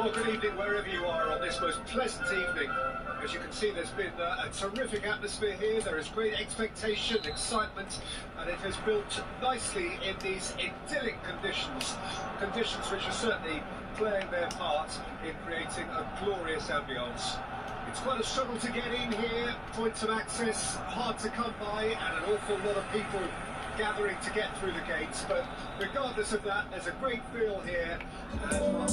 Well, good evening wherever you are on this most pleasant evening. As you can see, there's been a terrific atmosphere here. There is great expectation, excitement, and it has built nicely in these idyllic conditions. Conditions which are certainly playing their part in creating a glorious ambience. It's quite a struggle to get in here, points of access hard to come by, and an awful lot of people gathering to get through the gates, but regardless of that, there's a great feel here. And